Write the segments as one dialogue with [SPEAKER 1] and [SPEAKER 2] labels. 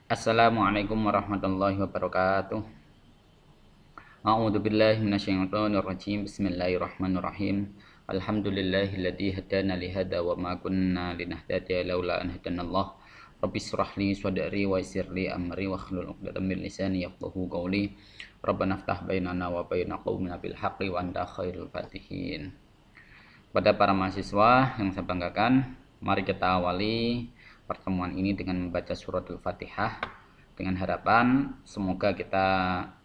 [SPEAKER 1] Assalamualaikum warahmatullahi wabarakatuh. A'udzu billahi minasyaitonir rajim. Bismillahirrahmanirrahim. Alhamdulillahilladzi hadana li hadza wa ma kunna linahtadiya laula an hadanallah. Rabbi shrah li sadri wa yassir li amri wa hlul 'uqdatam min lisani yafqahu qawli. Rabbana iftah bainana wa baina qaumina bil haqqi wa anta khairul fatihin. Pada para mahasiswa yang saya banggakan, mari kita awali pertemuan ini dengan membaca suratul Fatihah dengan harapan semoga kita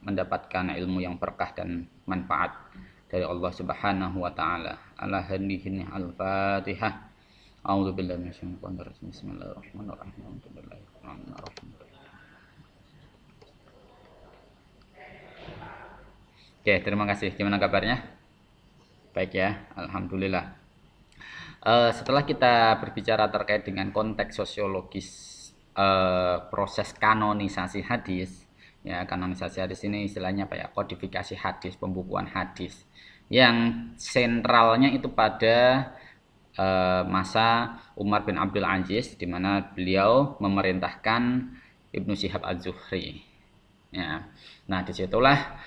[SPEAKER 1] mendapatkan ilmu yang berkah dan manfaat dari Allah Subhanahu wa taala. Ala hadihin al-Fatihah. A'udzubillahi minasyaitonir rajim. Bismillahirrahmanirrahim. Oke, terima kasih. Gimana kabarnya? Baik ya, alhamdulillah. Setelah kita berbicara terkait dengan konteks sosiologis proses kanonisasi hadis, ya kanonisasi hadis ini istilahnya apa ya, kodifikasi hadis, pembukuan hadis, yang sentralnya itu pada masa Umar bin Abdul Aziz, di mana beliau memerintahkan Ibnu Syihab Az-Zuhri. Ya, nah disitulah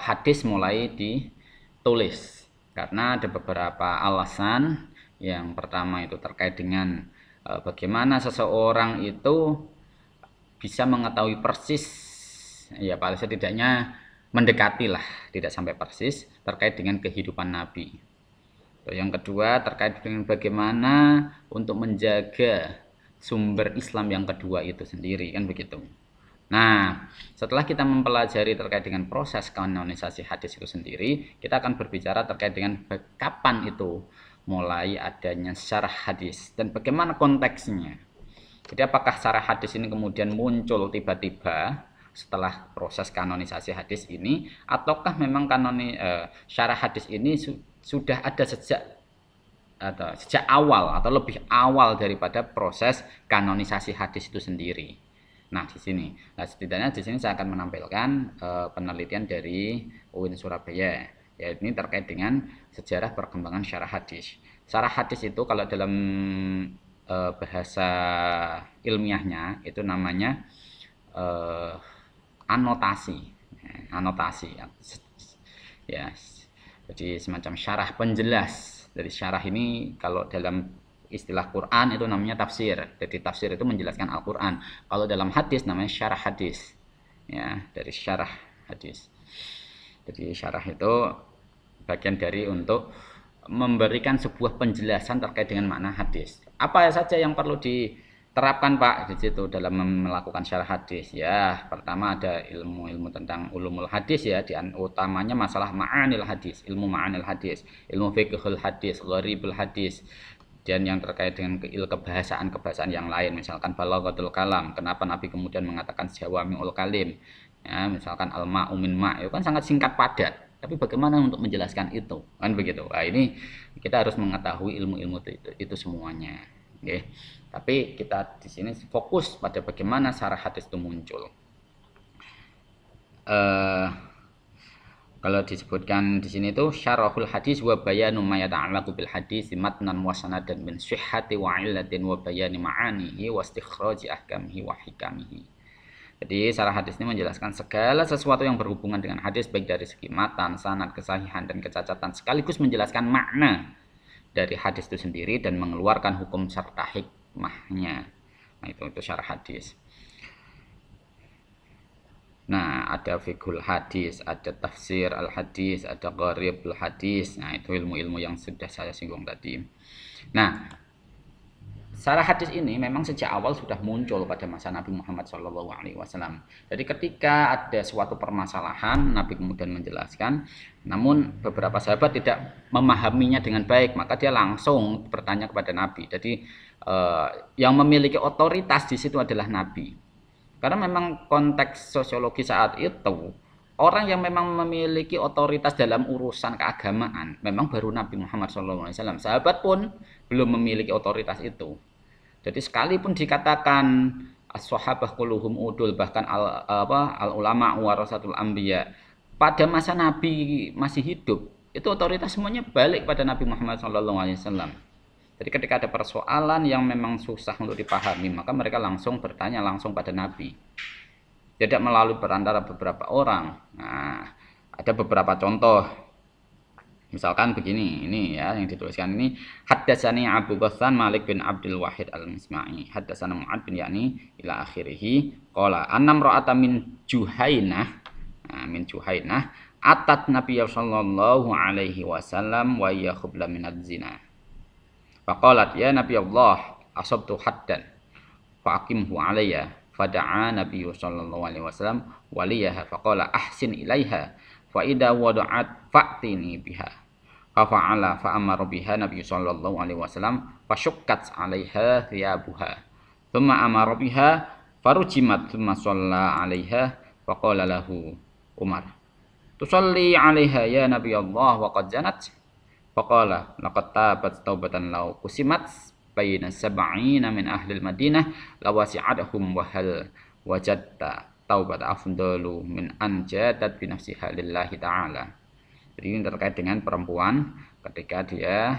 [SPEAKER 1] hadis mulai ditulis karena ada beberapa alasan. Yang pertama itu terkait dengan bagaimana seseorang itu bisa mengetahui persis, ya paling setidaknya mendekati lah, tidak sampai persis, terkait dengan kehidupan Nabi. Yang kedua terkait dengan bagaimana untuk menjaga sumber Islam yang kedua itu sendiri, kan begitu. Nah, setelah kita mempelajari terkait dengan proses kanonisasi hadis itu sendiri, kita akan berbicara terkait dengan kapan itu mulai adanya syarah hadis dan bagaimana konteksnya. Jadi apakah syarah hadis ini kemudian muncul tiba-tiba setelah proses kanonisasi hadis ini, ataukah memang syarah hadis ini sudah ada sejak awal atau lebih awal daripada proses kanonisasi hadis itu sendiri. Nah, di sini, setidaknya di sini saya akan menampilkan penelitian dari UIN Surabaya. Ya, ini terkait dengan sejarah perkembangan syarah hadis. Syarah hadis itu kalau dalam bahasa ilmiahnya itu namanya anotasi. Anotasi. Ya. Jadi semacam syarah penjelas. Dari syarah ini kalau dalam istilah Quran itu namanya tafsir. Jadi tafsir itu menjelaskan Al-Quran. Kalau dalam hadis namanya syarah hadis. Ya, dari syarah hadis. Jadi syarah itu bagian dari untuk memberikan sebuah penjelasan terkait dengan makna hadis. Apa saja yang perlu diterapkan Pak di situ dalam melakukan syarah hadis? Ya, pertama ada ilmu-ilmu tentang ulumul hadis ya, utamanya masalah ma'anil hadis, ilmu ma'anil hadis, ilmu fiqhul hadis, gharibul hadis, dan yang terkait dengan kebahasaan yang lain, misalkan balaghatul kalam, kenapa Nabi kemudian mengatakan jawami'ul kalim, ya, misalkan al-ma'u min ma', itu kan sangat singkat padat, tapi bagaimana untuk menjelaskan itu, kan begitu. Nah, ini kita harus mengetahui ilmu-ilmu itu semuanya, oke. Tapi kita di sini fokus pada bagaimana syarah hadis itu muncul. Kalau disebutkan di sini tuh syarahul hadis wa bayanu ma yata'allaqu bil hadis matnan wa sanadan min sihhati wa illatin wa bayani ma'anihi wa istikhraji ahkamihi wa hikamihi. Jadi syarah hadis ini menjelaskan segala sesuatu yang berhubungan dengan hadis baik dari segi matan, sanad, kesahihan dan kecacatan, sekaligus menjelaskan makna dari hadis itu sendiri dan mengeluarkan hukum serta hikmahnya. Nah, itu syarah hadis. Nah, ada fiqhul hadis, ada tafsir al-hadis, ada gharibul hadis. Nah, itu ilmu-ilmu yang sudah saya singgung tadi. Nah, syarah hadis ini memang sejak awal sudah muncul pada masa Nabi Muhammad SAW. Jadi ketika ada suatu permasalahan, Nabi kemudian menjelaskan, namun beberapa sahabat tidak memahaminya dengan baik, maka dia langsung bertanya kepada Nabi. Jadi yang memiliki otoritas di situ adalah Nabi. Karena memang konteks sosiologi saat itu, orang yang memang memiliki otoritas dalam urusan keagamaan memang baru Nabi Muhammad SAW. Sahabat pun belum memiliki otoritas itu. Jadi sekalipun dikatakan as-sahabah kulluhum udul, bahkan al ulama warasatul anbiya, pada masa Nabi masih hidup, itu otoritas semuanya balik pada Nabi Muhammad SAW. Jadi ketika ada persoalan yang memang susah untuk dipahami, maka mereka langsung bertanya langsung pada Nabi. Tidak melalui perantara beberapa orang. Nah, ada beberapa contoh. Misalkan begini, ini ya yang dituliskan ini, haddatsani Abu Ghassan Malik bin Abdul Wahid Al-Misma'i, haddatsana Mu'ad bin Yani ila akhirih, qala annam ra'ata min Juhainah, nah, min Juhainah atat Nabi sallallahu alaihi wasallam wa hiya khubla min az-zina. Faqalat ya Nabi Allah asabtu haddan faqimhu alayya fada'a Nabi sallallahu alaihi wasallam waliyaha faqala ahsin ilaiha fa idza wada'at fa'tini biha fa fa'ala fa amara biha Nabi sallallahu alaihi wasallam fa syukkat 'alaiha thiyabuha thumma amara biha farujimat thumma shalla 'alaiha fa qala lahu Umar tusalli 'alaiha ya Nabi Allah wa qad zanat faqala laqad tabat taubatan law kusimat baina sab'ina min ahli al-Madinah lawasi'adhum wa hal wajadta taubat afdalu min an jadat bi nafsiha lillahi ta'ala. Jadi ini terkait dengan perempuan ketika dia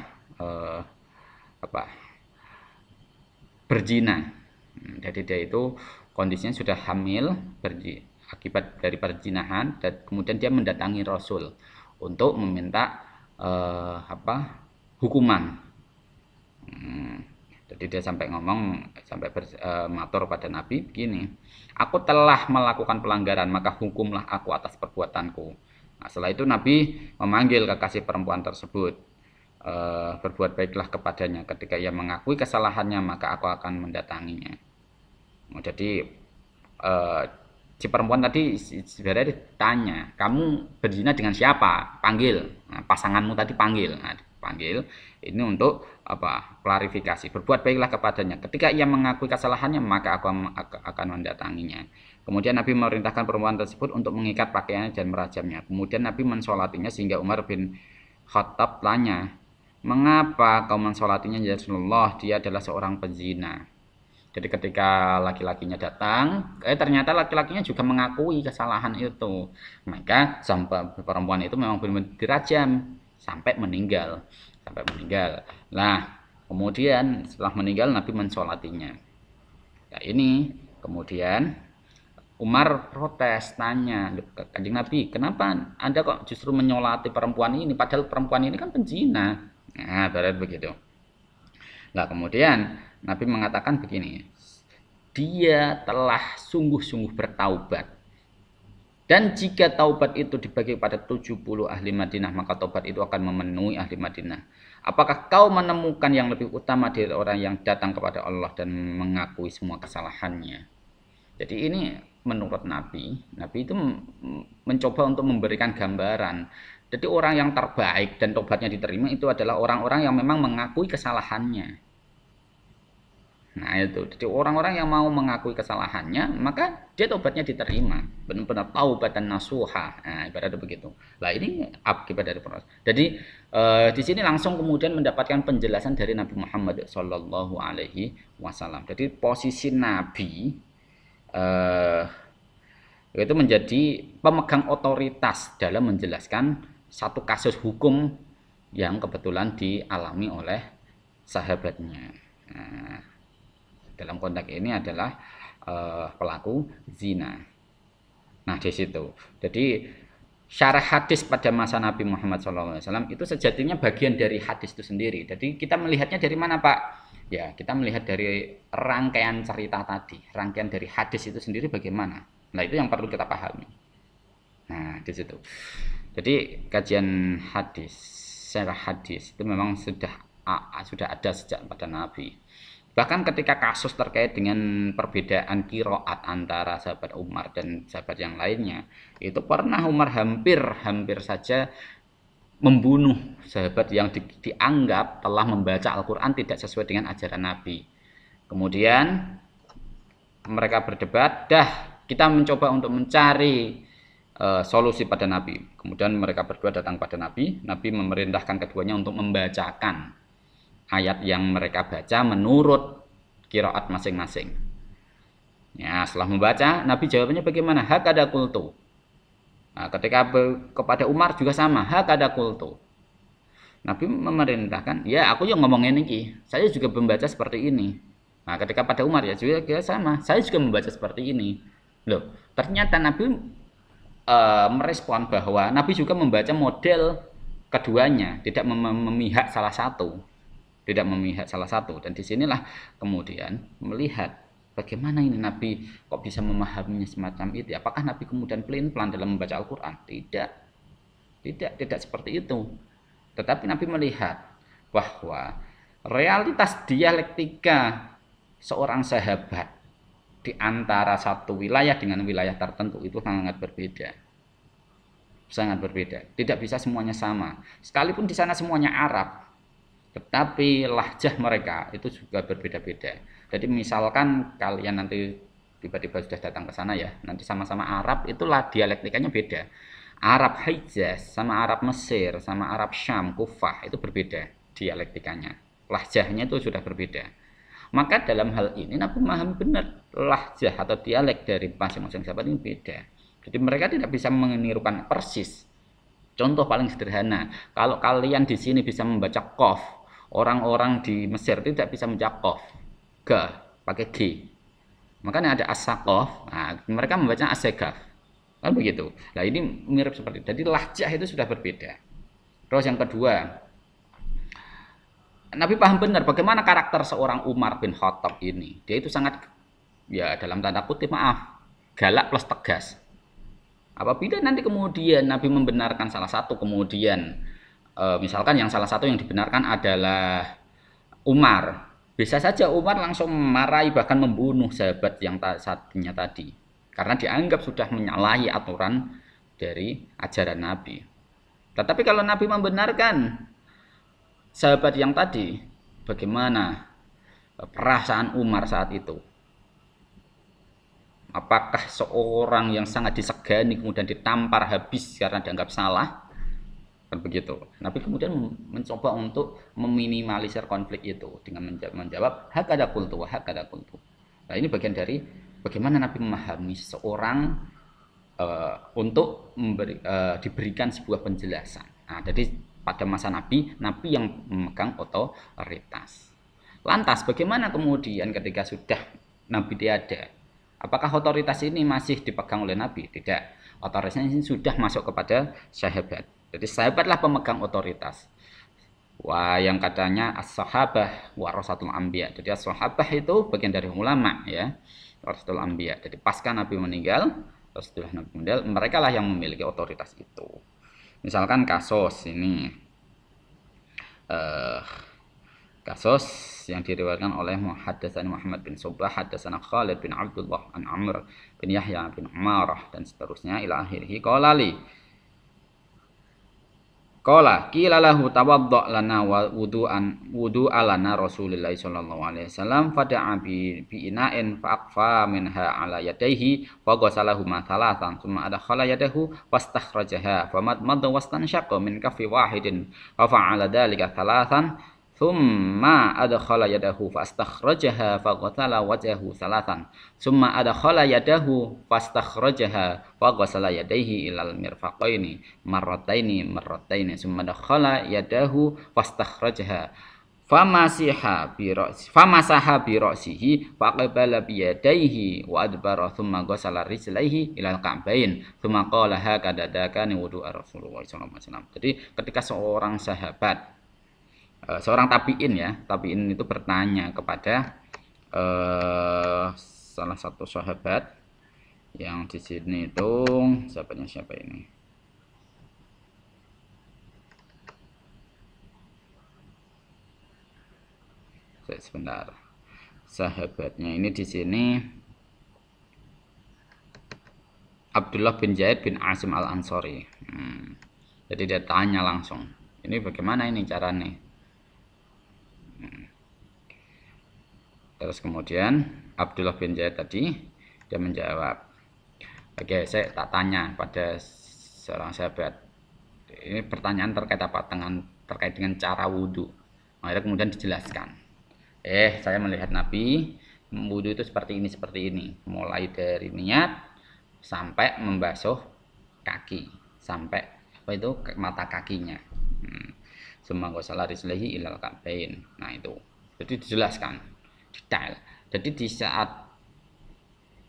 [SPEAKER 1] berzina. Jadi dia itu kondisinya sudah hamil akibat dari perzinahan dan kemudian dia mendatangi Rasul untuk meminta hukuman. Jadi dia sampai ngomong matur pada Nabi begini, aku telah melakukan pelanggaran maka hukumlah aku atas perbuatanku. Nah, setelah itu Nabi memanggil kekasih perempuan tersebut, berbuat baiklah kepadanya, ketika ia mengakui kesalahannya maka aku akan mendatanginya. Jadi si perempuan tadi sebenarnya ditanya, kamu berzina dengan siapa? Panggil. Nah, pasanganmu tadi panggil. Nah, panggil ini untuk klarifikasi. Berbuat baiklah kepadanya. Ketika ia mengakui kesalahannya maka aku akan mendatanginya. Kemudian Nabi memerintahkan perempuan tersebut untuk mengikat pakaiannya dan merajamnya. Kemudian Nabi mensolatinya sehingga Umar bin Khattab tanya, mengapa kau mensolatinya ya Rasulullah? Dia adalah seorang pezina. Jadi ketika laki-lakinya datang, ternyata laki-lakinya juga mengakui kesalahan itu. Maka sampai perempuan itu memang benar-benar dirajam sampai meninggal. Nah, kemudian setelah meninggal Nabi mensolatinya. Nah, ini kemudian Umar protes, tanya, Kanjeng Nabi, kenapa Anda kok justru menyolati perempuan ini? Padahal perempuan ini kan penzina. Nah, berarti begitu. Nah, kemudian Nabi mengatakan begini, dia telah sungguh-sungguh bertaubat. Dan jika taubat itu dibagi pada 70 ahli Madinah, maka taubat itu akan memenuhi ahli Madinah. Apakah kau menemukan yang lebih utama dari orang yang datang kepada Allah dan mengakui semua kesalahannya? Jadi ini menurut Nabi itu mencoba untuk memberikan gambaran. Jadi orang yang terbaik dan taubatnya diterima itu adalah orang-orang yang memang mengakui kesalahannya. Nah itu, jadi orang-orang yang mau mengakui kesalahannya, maka dia taubatnya diterima, benar-benar taubatan nasuha. Nah, ibaratnya begitu. Nah ini akibat dari proses. Jadi di sini langsung kemudian mendapatkan penjelasan dari Nabi Muhammad Shallallahu Alaihi Wasallam. Jadi posisi Nabi itu menjadi pemegang otoritas dalam menjelaskan satu kasus hukum yang kebetulan dialami oleh sahabatnya. Nah, dalam konteks ini adalah pelaku zina. Nah di situ. Jadi syarah hadis pada masa Nabi Muhammad SAW itu sejatinya bagian dari hadis itu sendiri. Jadi kita melihatnya dari mana Pak? Ya kita melihat dari rangkaian cerita tadi. Rangkaian dari hadis itu sendiri bagaimana? Nah itu yang perlu kita pahami. Nah di situ. Jadi kajian hadis, syarah hadis itu memang sudah ada sejak pada Nabi. Bahkan ketika kasus terkait dengan perbedaan qiraat antara sahabat Umar dan sahabat yang lainnya, itu pernah Umar hampir saja membunuh sahabat yang dianggap telah membaca Al-Quran tidak sesuai dengan ajaran Nabi. Kemudian mereka berdebat, kita mencoba untuk mencari solusi pada Nabi. Kemudian mereka berdua datang pada Nabi memerintahkan keduanya untuk membacakan ayat yang mereka baca menurut qiraat masing-masing. Ya, setelah membaca, Nabi jawabannya bagaimana? Hakada qultu. Nah, ketika kepada Umar juga sama, hakada qultu. Nabi memerintahkan, ya aku yang ngomongin ini, saya juga membaca seperti ini. Nah, ketika pada Umar ya juga sama, saya juga membaca seperti ini. Loh, ternyata Nabi merespon bahwa Nabi juga membaca model keduanya, tidak memihak salah satu, tidak memihak salah satu. Dan disinilah kemudian melihat bagaimana ini Nabi kok bisa memahaminya semacam itu. Apakah Nabi kemudian pelin-pelan dalam membaca Al-Quran? Tidak seperti itu. Tetapi Nabi melihat bahwa realitas dialektika seorang sahabat di antara satu wilayah dengan wilayah tertentu itu sangat berbeda. Sangat berbeda. Tidak bisa semuanya sama. Sekalipun di sana semuanya Arab, tetapi lahjah mereka itu juga berbeda-beda. Jadi misalkan kalian nanti tiba-tiba sudah datang ke sana ya, nanti sama-sama Arab, itulah dialektikanya beda. Arab Hijaz sama Arab Mesir sama Arab Syam, Kufah itu berbeda dialektikanya. Lahjahnya itu sudah berbeda. Maka dalam hal ini Nabi memahami benar lahjah atau dialek dari masing-masing sahabat ini beda. Jadi mereka tidak bisa menirukan persis. Contoh paling sederhana, kalau kalian di sini bisa membaca qaf, orang-orang di Mesir tidak bisa membaca qaf, ga, pakai g. Makanya ada as-saqaf, nah, mereka membaca as-segaf. Kan begitu. Nah ini mirip seperti itu. Jadi lahjah itu sudah berbeda. Terus yang kedua, Nabi paham benar bagaimana karakter seorang Umar bin Khattab ini. Dia itu sangat, ya dalam tanda kutip maaf, galak plus tegas. Apabila nanti kemudian Nabi membenarkan salah satu, kemudian misalkan yang salah satu yang dibenarkan adalah Umar, bisa saja Umar langsung memarahi bahkan membunuh sahabat yang satunya tadi. Karena dianggap sudah menyalahi aturan dari ajaran Nabi. Tetapi kalau Nabi membenarkan sahabat yang tadi, bagaimana perasaan Umar saat itu? Apakah seorang yang sangat disegani kemudian ditampar habis karena dianggap salah? Kan begitu. Nabi kemudian mencoba untuk meminimalisir konflik itu dengan menjawab hak ada kultu, hak ada kultu. Nah ini bagian dari bagaimana Nabi memahami seseorang untuk diberikan sebuah penjelasan. Nah, jadi pada masa Nabi, Nabi yang memegang otoritas. Lantas bagaimana kemudian ketika sudah Nabi tiada? Apakah otoritas ini masih dipegang oleh Nabi? Tidak. Otoritasnya ini sudah masuk kepada sahabat. Jadi sahabatlah pemegang otoritas. Wah, yang katanya as-sahabah warasatul anbiya. Jadi as-sahabah itu bagian dari ulama ya. Warasatul anbiya. Jadi pasca Nabi meninggal, setelah Nabi meninggal, mereka lah yang memiliki otoritas itu. Misalkan kasus ini kasus yang diriwayatkan oleh Muhaddatsana Muhammad bin Subah, Haddatsana Khalid bin Abdullah an Amr bin Yahya bin Umarah dan seterusnya ila akhirih qala li qala qila lahu tawadda lana wa wudu'a lana Rasulullah sallallahu alaihi wasallam fada'a bi ina'in fa aqfa minha ala yadayhi fa ghasalahu ma thalathan thumma adkhala yadahu fastakhrajaha famadmadha wastanshaqa min kaffi wahidin fa fa'ala dhalika thalathan thumma adkhala yadahu fastakhrajaha faghathala wajhahu salatan thumma adkhala yadahu fastakhrajaha faghathala yadayhi ilal mirfaqaini marrataini thumma adkhala yadahu fastakhrajaha famasaha bi ra'sihi faqbala bi yadayhi wa adbara thumma ghasala rijlaihi ilal ka'bain thumma qala hakadha dakani wudu'a Rasulullah sallallahu alaihi wasallam. Jadi ketika seorang sahabat seorang tabi'in ya, tabi'in itu bertanya kepada salah satu sahabat yang di sini itu sahabatnya siapa ini? Sebentar. Sahabatnya ini di sini Abdullah bin Zaid bin Asim al-Ansari. Jadi dia tanya langsung, ini bagaimana ini caranya? Terus kemudian Abdullah bin Zaid tadi dia menjawab, oke saya tak tanya pada seorang sahabat, ini pertanyaan terkait apa? Terkait dengan cara wudhu. Akhirnya kemudian dijelaskan, saya melihat Nabi wudhu itu seperti ini, mulai dari niat sampai membasuh kaki, sampai apa itu mata kakinya. tsumma ghasala rijlaihi ilal ka'bain. Nah itu. Jadi dijelaskan detail. Jadi di saat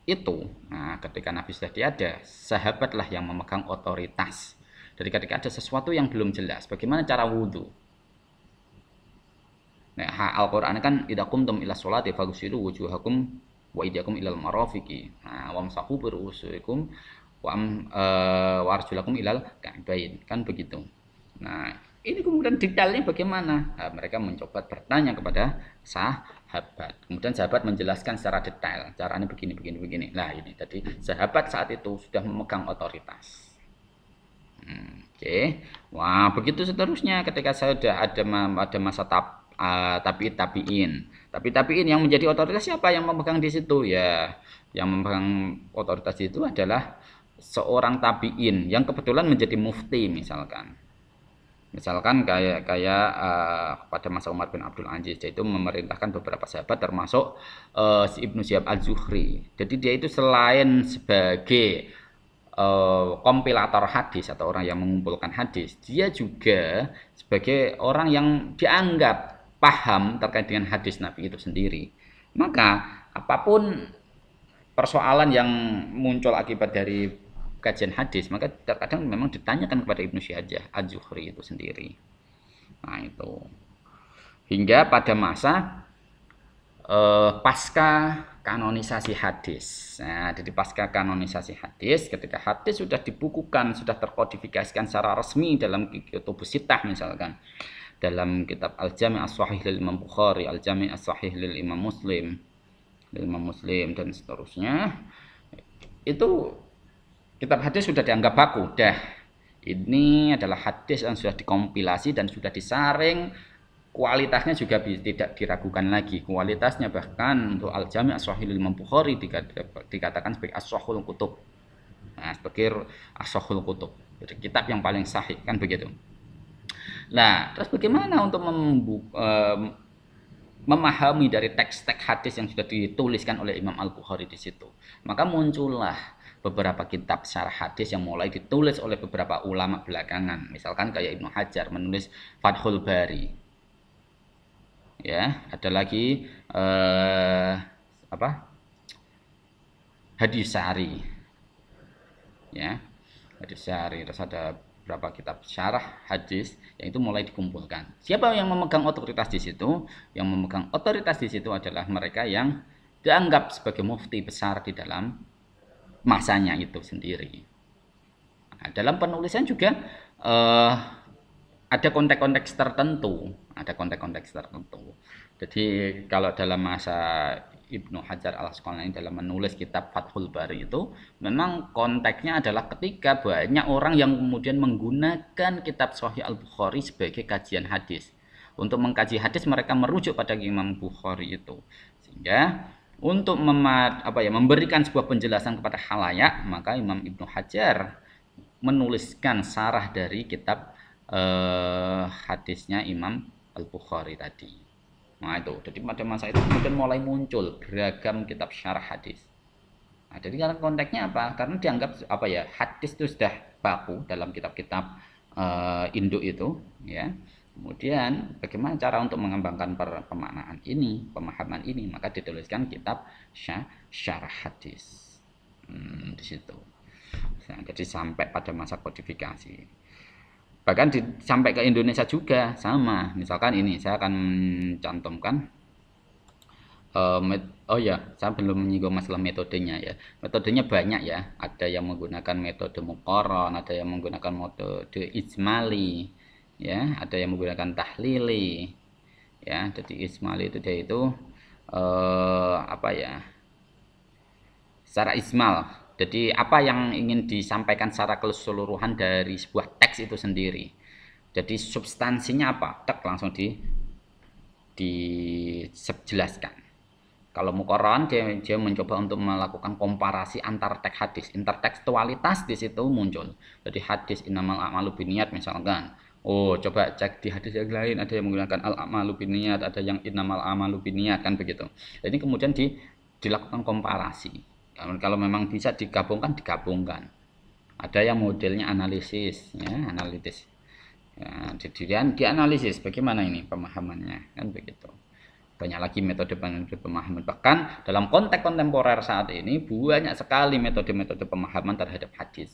[SPEAKER 1] itu, nah ketika Nabi sudah tiada, sahabatlah yang memegang otoritas. Jadi ketika ada sesuatu yang belum jelas, bagaimana cara wudhu? Nah, Al-Qur'an kan idza qumtum ila sholati faghsilu wujuhakum wa aydiyakum ilal marafiqi. Nah, wamsahu bi ru'usikum wa arjulakum ilal ka'bain. Kan begitu. Nah, ini kemudian detailnya bagaimana? Nah, mereka mencoba bertanya kepada sahabat. Kemudian sahabat menjelaskan secara detail. Caranya begini, begini, begini. Nah, ini tadi sahabat saat itu sudah memegang otoritas. Oke. Wah, begitu seterusnya ketika saya sudah ada masa tabi'in. Tabi'in yang menjadi otoritas siapa yang memegang di situ? Ya, yang memegang otoritas itu adalah seorang tabi'in yang kebetulan menjadi mufti misalkan. Misalkan kayak pada masa Umar bin Abdul Aziz, yaitu memerintahkan beberapa sahabat termasuk Ibnu Syihab Az-Zuhri. Jadi dia itu selain sebagai kompilator hadis atau orang yang mengumpulkan hadis, dia juga sebagai orang yang dianggap paham terkait dengan hadis Nabi itu sendiri. Maka apapun persoalan yang muncul akibat dari kajian hadis, maka terkadang memang ditanyakan kepada Ibnu Syihab Az-Zuhri itu sendiri. Nah itu hingga pada masa pasca kanonisasi hadis. Nah, jadi pasca kanonisasi hadis, ketika hadis sudah dibukukan, sudah terkodifikasikan secara resmi dalam Kutubus Sittah misalkan, dalam kitab Al-Jami' As-Sahih lil Imam Bukhari, Al-Jami' As-Sahih lil Imam Muslim, dan seterusnya, itu kitab hadis sudah dianggap baku. Dah, ini adalah hadis yang sudah dikompilasi dan sudah disaring. Kualitasnya juga tidak diragukan lagi. Kualitasnya bahkan untuk Al-Jami' As-Sahih lil Imam Bukhari dikatakan sebagai as-sahhul kutub. Nah, sebagai as-sahhul kutub. Jadi kitab yang paling sahih, kan begitu. Nah, terus bagaimana untuk memahami dari teks-teks hadis yang sudah dituliskan oleh Imam Al-Bukhari di situ? Maka muncullah beberapa kitab syarah hadis yang mulai ditulis oleh beberapa ulama belakangan. Misalkan kayak Ibnu Hajar menulis Fathul Bari. Ya, ada lagi Hadis Syari. Ya, Hadis Syari. Terus ada beberapa kitab syarah hadis yang itu mulai dikumpulkan. Siapa yang memegang otoritas di situ? Yang memegang otoritas di situ adalah mereka yang dianggap sebagai mufti besar di dalam masanya itu sendiri. Nah, dalam penulisan juga ada konteks-konteks tertentu, Jadi kalau dalam masa Ibnu Hajar Al-Asqalani dalam menulis kitab Fathul Bari itu, memang konteksnya adalah ketika banyak orang yang kemudian menggunakan kitab Sahih Al-Bukhari sebagai kajian hadis. Untuk mengkaji hadis mereka merujuk pada Imam Bukhari itu. Sehingga untuk memberikan sebuah penjelasan kepada khalayak, maka Imam Ibnu Hajar menuliskan syarah dari kitab hadisnya Imam Al-Bukhari tadi. Nah itu, jadi pada masa itu kemudian mulai muncul beragam kitab syarah hadis. Nah, jadi karena konteksnya apa? Karena dianggap hadis itu sudah baku dalam kitab-kitab induk itu, ya. Kemudian bagaimana cara untuk mengembangkan pemahaman ini? Maka dituliskan kitab syarah hadis. Di situ. Nah, jadi sampai pada masa kodifikasi. Bahkan sampai ke Indonesia juga sama. Misalkan ini saya akan mencantumkan saya belum menyinggung masalah metodenya ya. Metodenya banyak ya. Ada yang menggunakan metode muqarron, ada yang menggunakan metode ijmali, ya, ada yang menggunakan tahlili. Ya, jadi ijmali itu dia itu secara ijmal. Jadi apa yang ingin disampaikan secara keseluruhan dari sebuah teks itu sendiri. Jadi substansinya apa? Langsung dijelaskan. Kalau muqarron dia mencoba untuk melakukan komparasi antar teks hadis. Intertekstualitas di situ muncul. Jadi hadis innamal a'malu binniyat misalkan. Oh, coba cek di hadis yang lain ada yang menggunakan al-a'malu binniyat, ada yang innamal a'malu binniyat, kan begitu. Jadi kemudian dilakukan komparasi. Kalau memang bisa digabungkan. Ada yang modelnya analisis, ya, Nah, dianalisis bagaimana ini pemahamannya, kan begitu. Banyak lagi metode pemahaman. Bahkan dalam konteks kontemporer saat ini banyak sekali metode-metode pemahaman terhadap hadis.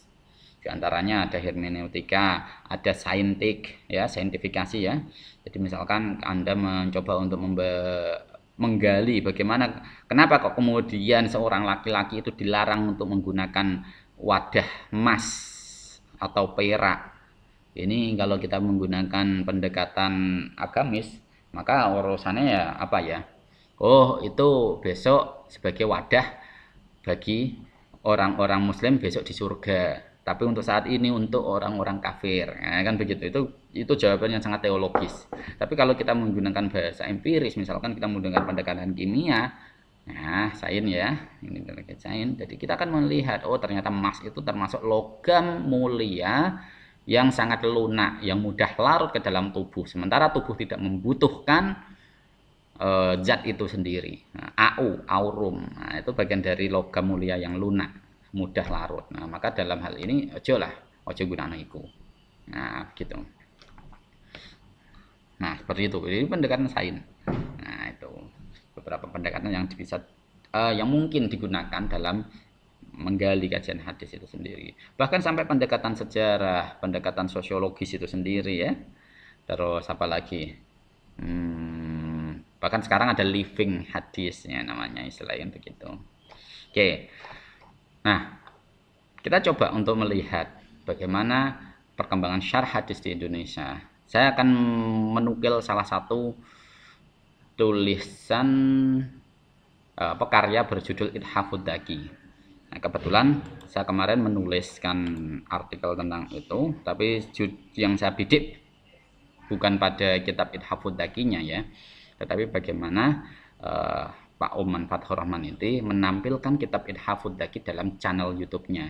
[SPEAKER 1] Di antaranya ada hermeneutika, ada saintik, ya, saintifikasi ya. Jadi misalkan Anda mencoba untuk menggali bagaimana, kenapa kok kemudian seorang laki-laki itu dilarang untuk menggunakan wadah emas atau perak. Ini kalau kita menggunakan pendekatan agamis, maka urusannya ya apa ya? Oh, itu besok sebagai wadah bagi orang-orang muslim besok di surga. Tapi untuk saat ini untuk orang-orang kafir. Nah, kan begitu. Itu jawaban yang sangat teologis. Tapi kalau kita menggunakan bahasa empiris, misalkan kita menggunakan pendekatan kimia, nah, sains ya, ini terkait sains. Jadi kita akan melihat, oh ternyata emas itu termasuk logam mulia yang sangat lunak, yang mudah larut ke dalam tubuh. Sementara tubuh tidak membutuhkan zat itu sendiri. Nah, aurum, nah, itu bagian dari logam mulia yang lunak, mudah larut. Nah, maka dalam hal ini ojo gunakno iku. Nah, gitu. Nah, seperti itu. Ini pendekatan sains. Nah, itu beberapa pendekatan yang bisa yang mungkin digunakan dalam menggali kajian hadis itu sendiri. Bahkan sampai pendekatan sejarah, pendekatan sosiologis itu sendiri ya. Terus apa lagi? Bahkan sekarang ada living hadisnya namanya, istilahnya begitu. Oke. Nah, kita coba untuk melihat bagaimana perkembangan syarah hadis di Indonesia. Saya akan menukil salah satu tulisan karya berjudul Ithafud Daqi. Nah, kebetulan saya kemarin menuliskan artikel tentang itu, tapi yang saya bidik bukan pada kitab Ithafud Daqinya ya, tetapi bagaimana Pak Oman Fathur Rahman itu menampilkan kitab Ithafud Daqi dalam channel YouTube-nya.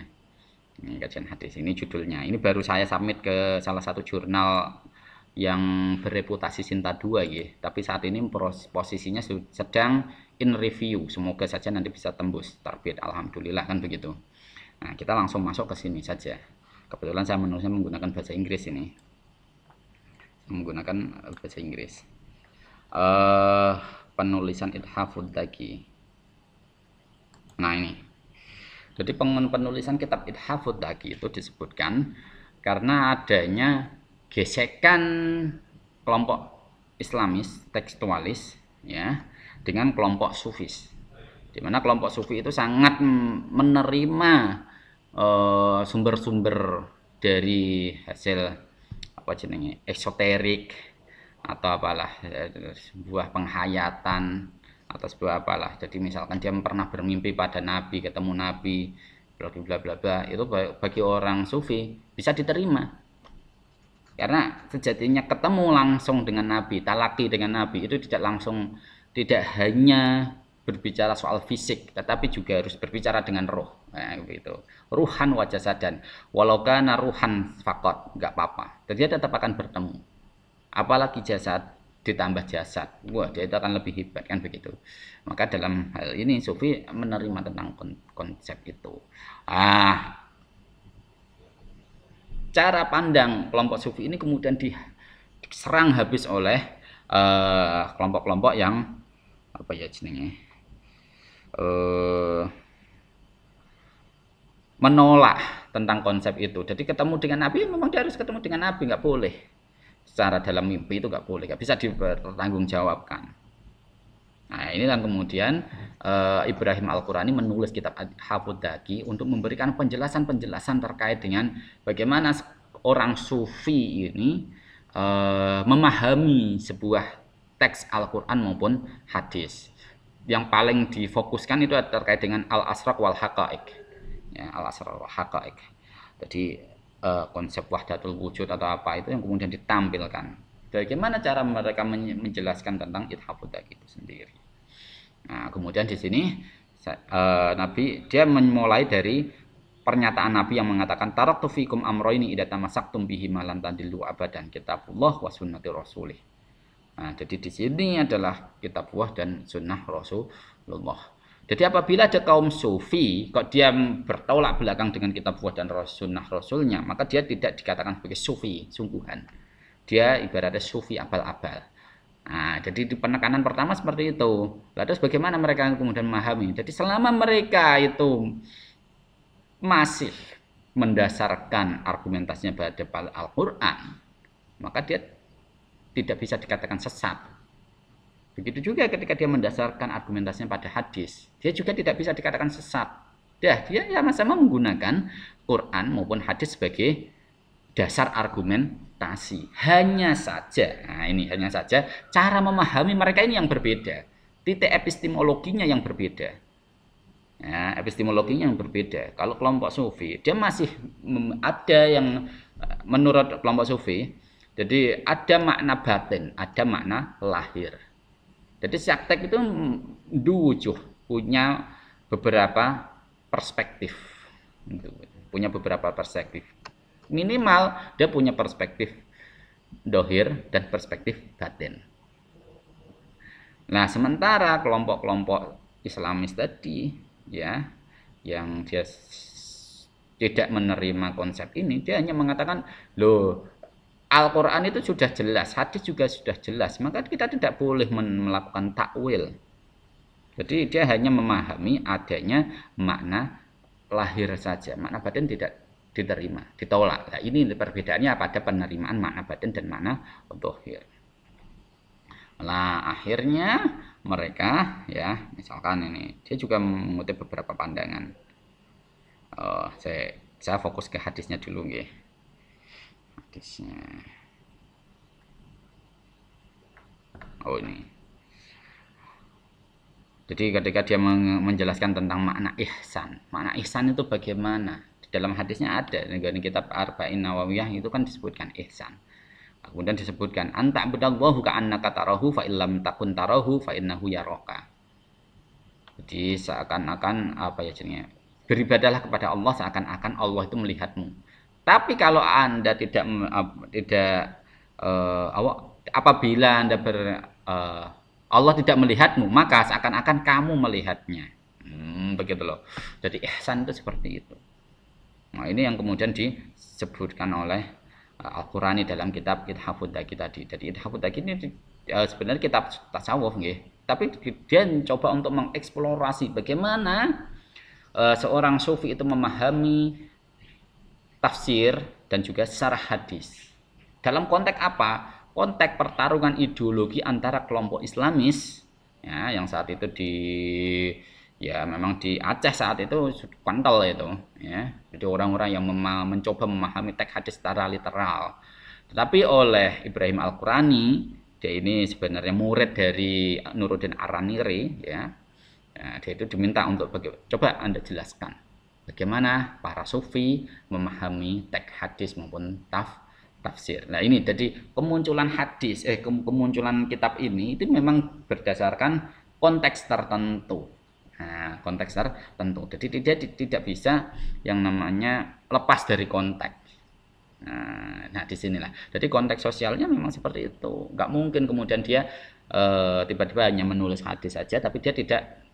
[SPEAKER 1] Ini kajian hadis, ini judulnya. Ini baru saya submit ke salah satu jurnal yang bereputasi Sinta 2 ya, tapi saat ini posisinya sedang in review. Semoga saja nanti bisa tembus terbit, alhamdulillah kan begitu. Nah, kita langsung masuk ke sini saja. Kebetulan saya menulisnya menggunakan bahasa Inggris ini. Menggunakan bahasa Inggris. Penulisan Ithafud Daqi. Nah, ini. Jadi penulisan kitab Ithafud Daqi itu disebutkan karena adanya gesekan kelompok Islamis tekstualis ya dengan kelompok Sufis, di mana kelompok Sufi itu sangat menerima sumber-sumber dari hasil apa jenenge esoterik atau apalah, sebuah penghayatan atau sebuah apalah. Jadi misalkan dia pernah bermimpi pada Nabi, ketemu Nabi, bla bla bla bla, itu bagi orang Sufi bisa diterima. Karena sejatinya ketemu langsung dengan Nabi, talaki dengan Nabi itu tidak hanya berbicara soal fisik, tetapi juga harus berbicara dengan roh. Nah, gitu. Ruhan wa jasadan. Walau kana ruhan faqat, enggak apa-apa. Dia tetap akan bertemu. Apalagi jasad ditambah jasad. Wah, dia itu akan lebih hebat kan begitu. Maka dalam hal ini Sufi menerima tentang konsep itu. Cara pandang kelompok Sufi ini kemudian diserang habis oleh kelompok-kelompok yang apa ya jenenge menolak tentang konsep itu. Jadi ketemu dengan Nabi memang dia harus ketemu dengan Nabi, nggak boleh secara dalam mimpi, itu nggak boleh, nggak bisa dipertanggungjawabkan. Nah, ini dan kemudian Ibrahim Al-Qurani menulis kitab Ithafud Daqi untuk memberikan penjelasan-penjelasan terkait dengan bagaimana orang Sufi ini memahami sebuah teks Al-Quran maupun hadis. Yang paling difokuskan itu terkait dengan al-asraq wal haqaiq. Ya, al-asraq wal haqaiq. Jadi konsep wahdatul wujud atau apa itu yang kemudian ditampilkan. Bagaimana cara mereka menjelaskan tentang Ithafud Daqi itu sendiri. Nah, kemudian di sini Nabi dia memulai dari pernyataan Nabi yang mengatakan taraktu fikum amroini idza tamassaktum bihi malan tadillu abadan, kitabullah wa sunnati rasulih. Nah, jadi di sini adalah kitabullah dan sunnah Rasulullah. Jadi apabila ada kaum Sufi kok dia bertolak belakang dengan kitabullah dan sunnah Rasulnya, maka dia tidak dikatakan sebagai Sufi sungguhan. dia ibaratnya sufi abal-abal. Nah, jadi di penekanan pertama seperti itu. Lalu terus bagaimana mereka kemudian memahami? Jadi selama mereka itu masih mendasarkan argumentasinya pada Al-Quran, maka dia tidak bisa dikatakan sesat. Begitu juga ketika dia mendasarkan argumentasinya pada hadis, dia juga tidak bisa dikatakan sesat. Dia sama-sama menggunakan Quran maupun hadis sebagai dasar argumentasi. Hanya saja, nah ini hanya saja cara memahami mereka ini yang berbeda. Titik epistemologinya yang berbeda. Ya, epistemologinya yang berbeda. Kalau kelompok sufi, dia masih ada yang menurut kelompok sufi, jadi ada makna batin, ada makna lahir. Jadi syaktek itu dujuh, punya beberapa perspektif. Punya beberapa perspektif. Minimal dia punya perspektif dohir dan perspektif batin. Nah, sementara kelompok-kelompok Islamis tadi, ya, yang dia tidak menerima konsep ini, dia hanya mengatakan, loh, Al-Quran itu sudah jelas, hadis juga sudah jelas, maka kita tidak boleh melakukan takwil. Jadi dia hanya memahami adanya makna lahir saja, makna batin tidak diterima, ditolak. Nah, ini perbedaannya pada penerimaan makna batin dan makna zahir. Nah, akhirnya mereka, ya, misalkan ini, dia juga mengutip beberapa pandangan. Saya fokus ke hadisnya dulu, ya. Hadisnya. Oh, ini. Jadi ketika dia menjelaskan tentang makna ihsan itu bagaimana? Di dalam hadisnya ada, di kitab Arba'in Nawawiyah itu kan disebutkan ihsan. Kemudian disebutkan anta budallahu ka'annaka tarahu fa illam takun tarahu fa innahu yaraka. Jadi seakan-akan apa ya jadinya? Beribadahlah kepada Allah seakan-akan Allah itu melihatmu. Tapi kalau Anda apabila Anda Allah tidak melihatmu, maka seakan-akan kamu melihatnya. Begitu loh. Jadi ihsan itu seperti itu. Nah, ini yang kemudian disebutkan oleh Al-Qurani dalam kitab Ithafud Daki tadi. Jadi Ithafud Daki ini sebenarnya kitab tasawuf, nggih. Tapi dia mencoba untuk mengeksplorasi bagaimana seorang sufi itu memahami tafsir dan juga syarah hadis. Dalam konteks apa? Konteks pertarungan ideologi antara kelompok Islamis, ya, yang saat itu memang di Aceh saat itu kental itu, ya. Jadi orang-orang yang mencoba memahami teks hadis secara literal. Tetapi oleh Ibrahim Al-Qurani, dia ini sebenarnya murid dari Nuruddin Ar-Raniri, ya. Dia itu diminta untuk coba Anda jelaskan bagaimana para sufi memahami teks hadis maupun tafsir. Nah, ini jadi kemunculan hadis, kemunculan kitab ini itu memang berdasarkan konteks tertentu. Nah, konteks tertentu. Jadi tidak bisa yang namanya lepas dari konteks. Nah, disinilah. Jadi konteks sosialnya memang seperti itu. Nggak mungkin kemudian dia tiba-tiba hanya menulis hadis saja, tapi dia tidak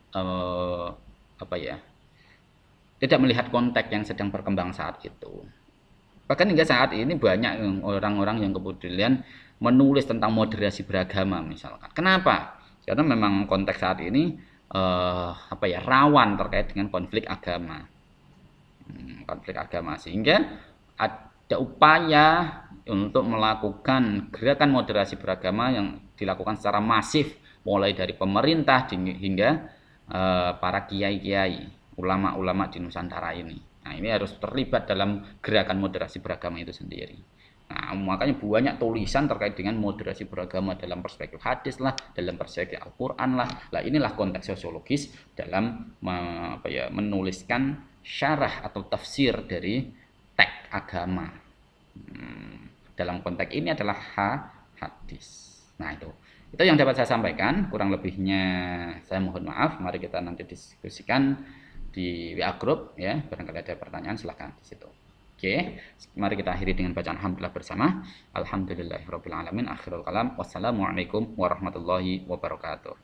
[SPEAKER 1] tidak melihat konteks yang sedang berkembang saat itu. Bahkan hingga saat ini banyak orang-orang yang kemudian menulis tentang moderasi beragama misalkan. Kenapa? Karena memang konteks saat ini rawan terkait dengan konflik agama. Konflik agama, sehingga ada upaya untuk melakukan gerakan moderasi beragama yang dilakukan secara masif mulai dari pemerintah hingga para kiai-kiai, ulama-ulama di Nusantara ini. Nah, ini harus terlibat dalam gerakan moderasi beragama itu sendiri. Nah, makanya banyak tulisan terkait dengan moderasi beragama dalam perspektif hadis lah, dalam perspektif Al-Quran lah. Nah, inilah konteks sosiologis dalam menuliskan syarah atau tafsir dari teks agama. Dalam konteks ini adalah hadis. Nah, itu yang dapat saya sampaikan. Kurang lebihnya saya mohon maaf. Mari kita nanti diskusikan di WA Group, ya. Barangkali ada pertanyaan silahkan di situ. Oke, mari kita akhiri dengan bacaan alhamdulillah bersama. Alhamdulillahirabbil alamin. Akhirul kalam. Wassalamualaikum warahmatullahi wabarakatuh.